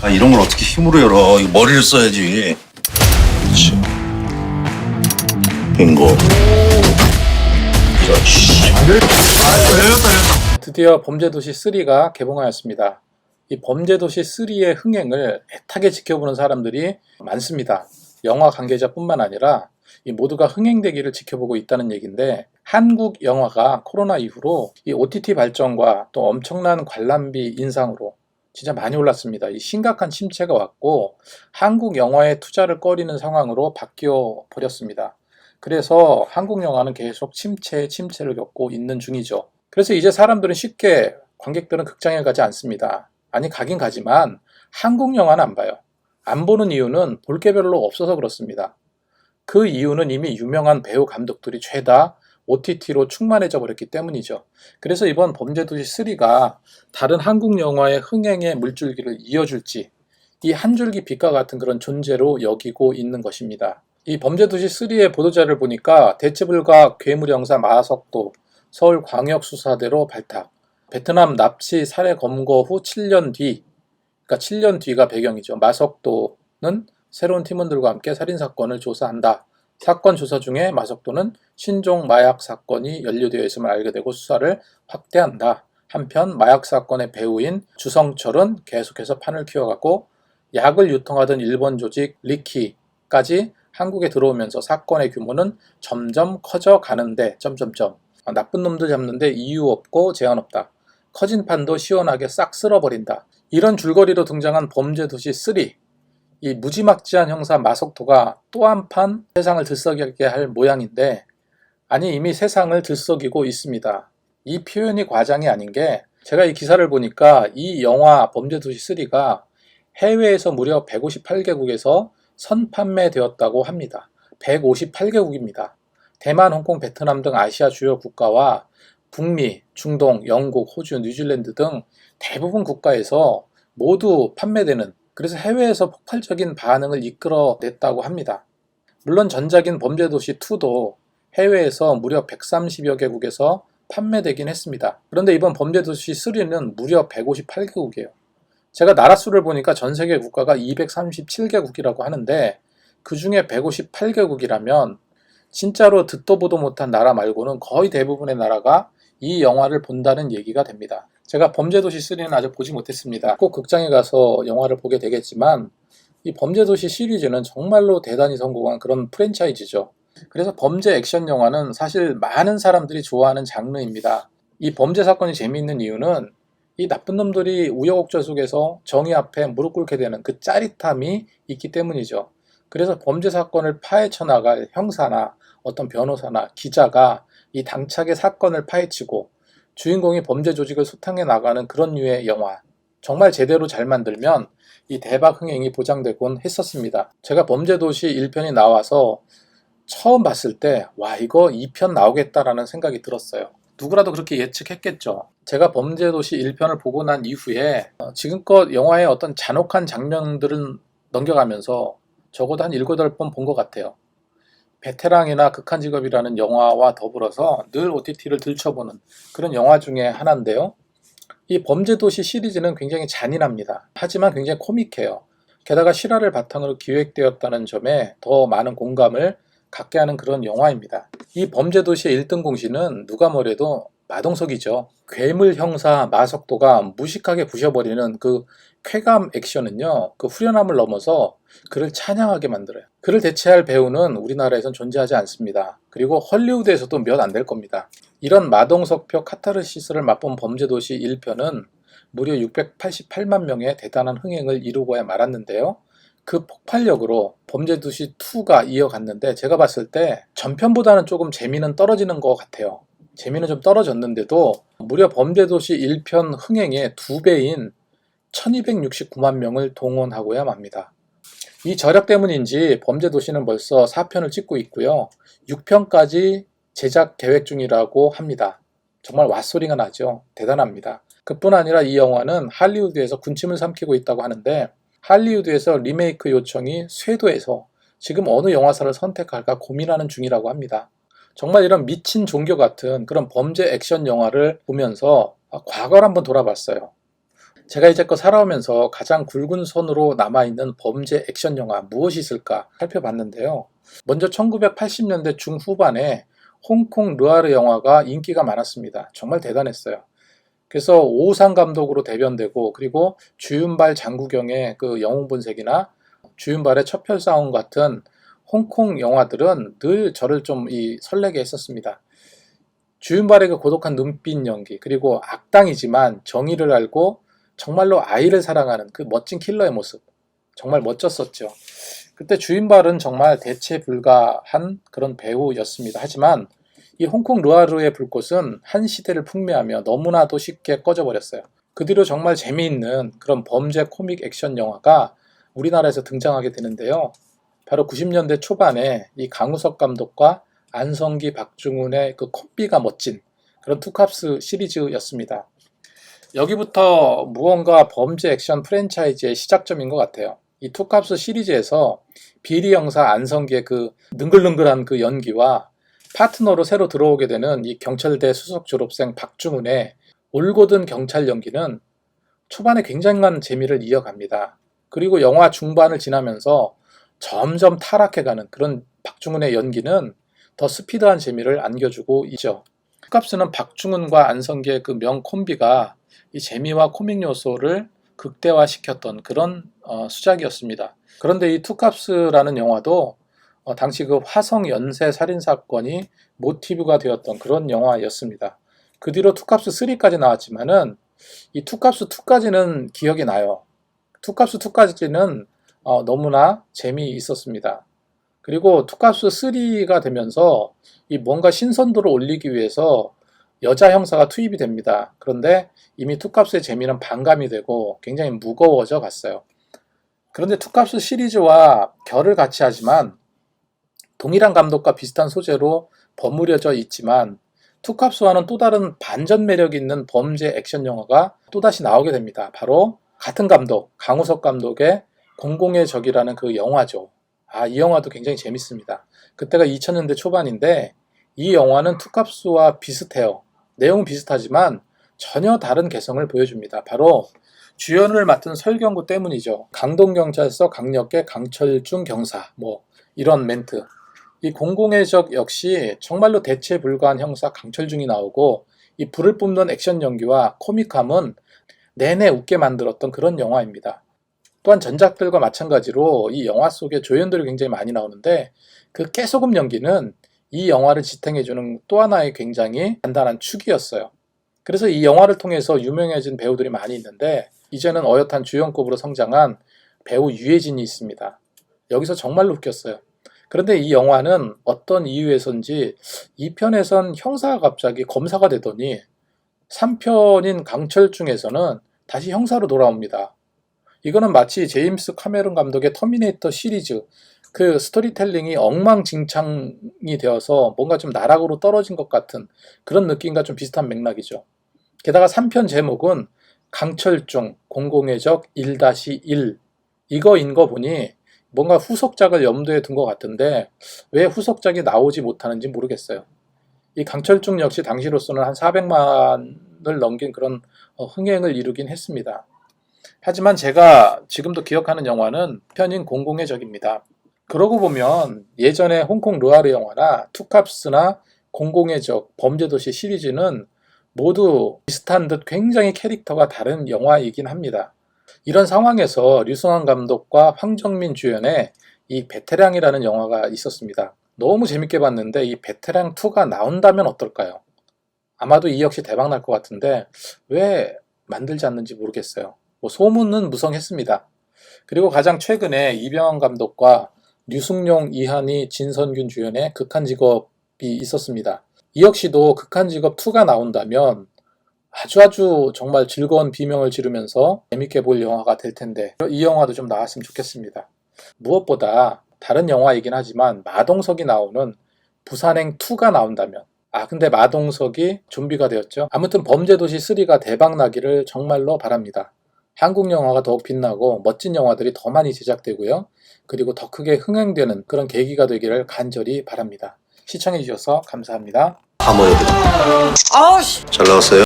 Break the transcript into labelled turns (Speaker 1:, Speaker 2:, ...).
Speaker 1: 아, 이런 걸 어떻게 힘으로 열어? 이거 머리를 써야지. 그렇지. 빙고. 그렇지.
Speaker 2: 열렸다. 드디어 범죄도시 3가 개봉하였습니다. 이 범죄도시 3의 흥행을 애타게 지켜보는 사람들이 많습니다. 영화 관계자뿐만 아니라 이 모두가 흥행되기를 지켜보고 있다는 얘기인데, 한국 영화가 코로나 이후로 이 OTT 발전과 또 엄청난 관람비 인상으로 진짜 많이 올랐습니다. 이 심각한 침체가 왔고 한국 영화에 투자를 꺼리는 상황으로 바뀌어 버렸습니다. 그래서 한국 영화는 계속 침체를 겪고 있는 중이죠. 그래서 이제 사람들은 쉽게, 관객들은 극장에 가지 않습니다. 아니, 가긴 가지만 한국 영화는 안 봐요. 안 보는 이유는 볼 게 별로 없어서 그렇습니다. 그 이유는 이미 유명한 배우 감독들이 죄다 OTT로 충만해져 버렸기 때문이죠. 그래서 이번 범죄도시 3가 다른 한국 영화의 흥행의 물줄기를 이어줄지, 이 한 줄기 빛과 같은 그런 존재로 여기고 있는 것입니다. 이 범죄도시 3의 보도자를 보니까 대체불가 괴물 형사 마석도 서울광역수사대로 발탁, 베트남 납치 살해 검거 후 7년 뒤, 그러니까 7년 뒤가 배경이죠. 마석도는 새로운 팀원들과 함께 살인사건을 조사한다. 사건 조사 중에 마석도는 신종 마약 사건이 연루되어 있음을 알게 되고 수사를 확대한다. 한편 마약 사건의 배우인 주성철은 계속해서 판을 키워갔고, 약을 유통하던 일본 조직 리키까지 한국에 들어오면서 사건의 규모는 점점 커져가는데 나쁜 놈들 잡는데 이유 없고 제한 없다. 커진 판도 시원하게 싹 쓸어버린다. 이런 줄거리로 등장한 범죄도시 3, 이 무지막지한 형사 마석토가 또 한 판 세상을 들썩이게 할 모양인데, 아니, 이미 세상을 들썩이고 있습니다. 이 표현이 과장이 아닌 게, 제가 이 기사를 보니까 이 영화 범죄도시 3가 해외에서 무려 158개국에서 선판매되었다고 합니다. 158개국입니다. 대만, 홍콩, 베트남 등 아시아 주요 국가와 북미, 중동, 영국, 호주, 뉴질랜드 등 대부분 국가에서 모두 판매되는, 그래서 해외에서 폭발적인 반응을 이끌어냈다고 합니다. 물론 전작인 범죄도시2도 해외에서 무려 130여 개국에서 판매되긴 했습니다. 그런데 이번 범죄도시3는 무려 158개국이에요. 제가 나라 수를 보니까 전 세계 국가가 237개국이라고 하는데, 그 중에 158개국이라면 진짜로 듣도 보도 못한 나라 말고는 거의 대부분의 나라가 이 영화를 본다는 얘기가 됩니다. 제가 범죄도시 3는 아직 보지 못했습니다. 꼭 극장에 가서 영화를 보게 되겠지만, 이 범죄도시 시리즈는 정말로 대단히 성공한 그런 프랜차이즈죠. 그래서 범죄 액션 영화는 사실 많은 사람들이 좋아하는 장르입니다. 이 범죄 사건이 재미있는 이유는 이 나쁜 놈들이 우여곡절 속에서 정의 앞에 무릎 꿇게 되는 그 짜릿함이 있기 때문이죠. 그래서 범죄 사건을 파헤쳐 나갈 형사나 어떤 변호사나 기자가 이 당차게 사건을 파헤치고 주인공이 범죄 조직을 소탕해 나가는 그런 류의 영화, 정말 제대로 잘 만들면 이 대박 흥행이 보장되곤 했었습니다. 제가 범죄도시 1편이 나와서 처음 봤을 때 와, 이거 2편 나오겠다라는 생각이 들었어요. 누구라도 그렇게 예측했겠죠. 제가 범죄도시 1편을 보고 난 이후에 지금껏 영화의 어떤 잔혹한 장면들은 넘겨가면서 적어도 한 7, 8번 본 것 같아요. 베테랑이나 극한직업이라는 영화와 더불어서 늘 OTT를 들춰보는 그런 영화 중에 하나인데요. 이 범죄도시 시리즈는 굉장히 잔인합니다. 하지만 굉장히 코믹해요. 게다가 실화를 바탕으로 기획되었다는 점에 더 많은 공감을 갖게 하는 그런 영화입니다. 이 범죄도시의 1등 공신은 누가 뭐래도 마동석이죠. 괴물 형사 마석도가 무식하게 부셔버리는 그 쾌감 액션은요, 그 후련함을 넘어서 그를 찬양하게 만들어요. 그를 대체할 배우는 우리나라에선 존재하지 않습니다. 그리고 헐리우드에서도 몇 안 될 겁니다. 이런 마동석표 카타르시스를 맛본 범죄도시 1편은 무려 688만 명의 대단한 흥행을 이루고야 말았는데요. 그 폭발력으로 범죄도시 2가 이어갔는데, 제가 봤을 때 전편보다는 조금 재미는 떨어지는 것 같아요. 재미는 좀 떨어졌는데도 무려 범죄도시 1편 흥행의 2배인 1269만 명을 동원하고야 맙니다. 이 저력 때문인지 범죄도시는 벌써 4편을 찍고 있고요. 6편까지 제작 계획 중이라고 합니다. 정말 왓소리가 나죠. 대단합니다. 그뿐 아니라 이 영화는 할리우드에서 군침을 삼키고 있다고 하는데, 할리우드에서 리메이크 요청이 쇄도해서 지금 어느 영화사를 선택할까 고민하는 중이라고 합니다. 정말 이런 미친 종교 같은 그런 범죄 액션 영화를 보면서 과거를 한번 돌아봤어요. 제가 이제껏 살아오면서 가장 굵은 손으로 남아있는 범죄 액션 영화 무엇이 있을까 살펴봤는데요. 먼저 1980년대 중후반에 홍콩 르아르 영화가 인기가 많았습니다. 정말 대단했어요. 그래서 오우상 감독으로 대변되고, 그리고 주윤발 장구경의 그 영웅본색이나 주윤발의 첩혈싸움 같은 홍콩 영화들은 늘 저를 좀 설레게 했었습니다. 주윤발의 그 고독한 눈빛 연기, 그리고 악당이지만 정의를 알고 정말로 아이를 사랑하는 그 멋진 킬러의 모습, 정말 멋졌었죠. 그때 주윤발은 정말 대체 불가한 그런 배우였습니다. 하지만 이 홍콩 르아르의 불꽃은 한 시대를 풍미하며 너무나도 쉽게 꺼져버렸어요. 그 뒤로 정말 재미있는 그런 범죄 코믹 액션 영화가 우리나라에서 등장하게 되는데요. 바로 90년대 초반에 이 강우석 감독과 안성기, 박중훈의 그 콤비가 멋진 그런 투캅스 시리즈였습니다. 여기부터 무언가 범죄 액션 프랜차이즈의 시작점인 것 같아요. 이 투캅스 시리즈에서 비리 형사 안성기의 그 능글능글한 그 연기와 파트너로 새로 들어오게 되는 이 경찰대 수석 졸업생 박중훈의 올곧은 경찰 연기는 초반에 굉장한 재미를 이어갑니다. 그리고 영화 중반을 지나면서 점점 타락해가는 그런 박중훈의 연기는 더 스피드한 재미를 안겨주고 있죠. 투캅스는 박중훈과 안성기의 그 명 콤비가 이 재미와 코믹 요소를 극대화시켰던 그런 수작이었습니다. 그런데 이 투캅스라는 영화도 당시 그 화성 연쇄 살인 사건이 모티브가 되었던 그런 영화였습니다. 그 뒤로 투캅스 3까지 나왔지만은 이 투캅스 2까지는 기억이 나요. 투캅스 2까지는 너무나 재미있었습니다. 그리고 투캅스 3가 되면서 이 뭔가 신선도를 올리기 위해서 여자 형사가 투입이 됩니다. 그런데 이미 투캅스의 재미는 반감이 되고 굉장히 무거워져 갔어요. 그런데 투캅스 시리즈와 결을 같이 하지만 동일한 감독과 비슷한 소재로 버무려져 있지만 투캅스와는 또 다른 반전 매력 있는 범죄 액션 영화가 또다시 나오게 됩니다. 바로 같은 감독, 강우석 감독의 공공의 적이라는 그 영화죠. 이 영화도 굉장히 재밌습니다. 그때가 2000년대 초반인데 이 영화는 투캅스와 비슷해요. 내용은 비슷하지만 전혀 다른 개성을 보여줍니다. 바로 주연을 맡은 설경구 때문이죠. 강동경찰서 강력계 강철중 경사, 이런 멘트. 이 공공의 적 역시 정말로 대체 불가한 형사 강철중이 나오고 이 불을 뿜는 액션 연기와 코믹함은 내내 웃게 만들었던 그런 영화입니다. 또한 전작들과 마찬가지로 이 영화 속에 조연들이 굉장히 많이 나오는데 그 깨소금 연기는 이 영화를 지탱해주는 또 하나의 굉장히 단단한 축이었어요. 그래서 이 영화를 통해서 유명해진 배우들이 많이 있는데 이제는 어엿한 주연급으로 성장한 배우 유해진이 있습니다. 여기서 정말로 웃겼어요. 그런데 이 영화는 어떤 이유에서인지 2편에선 형사가 갑자기 검사가 되더니 3편인 강철중에서는 다시 형사로 돌아옵니다. 이거는 마치 제임스 카메론 감독의 터미네이터 시리즈 그 스토리텔링이 엉망진창이 되어서 뭔가 좀 나락으로 떨어진 것 같은 그런 느낌과 좀 비슷한 맥락이죠. 게다가 3편 제목은 강철중 공공의 적 1-1 이거인 거 보니 뭔가 후속작을 염두에 둔 것 같은데 왜 후속작이 나오지 못하는지 모르겠어요. 이 강철중 역시 당시로서는 한 400만을 넘긴 그런 흥행을 이루긴 했습니다. 하지만 제가 지금도 기억하는 영화는 편인 공공의 적입니다. 그러고 보면 예전에 홍콩 르아르 영화나 투캅스나 공공의 적, 범죄도시 시리즈는 모두 비슷한 듯 굉장히 캐릭터가 다른 영화이긴 합니다. 이런 상황에서 류승환 감독과 황정민 주연의 이 베테랑이라는 영화가 있었습니다. 너무 재밌게 봤는데 이 베테랑 2가 나온다면 어떨까요? 아마도 이 역시 대박 날 것 같은데 왜 만들지 않는지 모르겠어요. 소문은 무성했습니다. 그리고 가장 최근에 이병헌 감독과 류승룡, 이한희, 진선균 주연의 극한직업이 있었습니다. 이 역시도 극한직업 2가 나온다면 아주 정말 즐거운 비명을 지르면서 재밌게 볼 영화가 될 텐데 이 영화도 좀 나왔으면 좋겠습니다. 무엇보다 다른 영화이긴 하지만 마동석이 나오는 부산행 2가 나온다면 근데 마동석이 좀비가 되었죠. 아무튼 범죄도시 3가 대박나기를 정말로 바랍니다. 한국 영화가 더욱 빛나고 멋진 영화들이 더 많이 제작되고요. 그리고 더 크게 흥행되는 그런 계기가 되기를 간절히 바랍니다. 시청해주셔서 감사합니다.
Speaker 1: 하모여도 잘 나왔어요?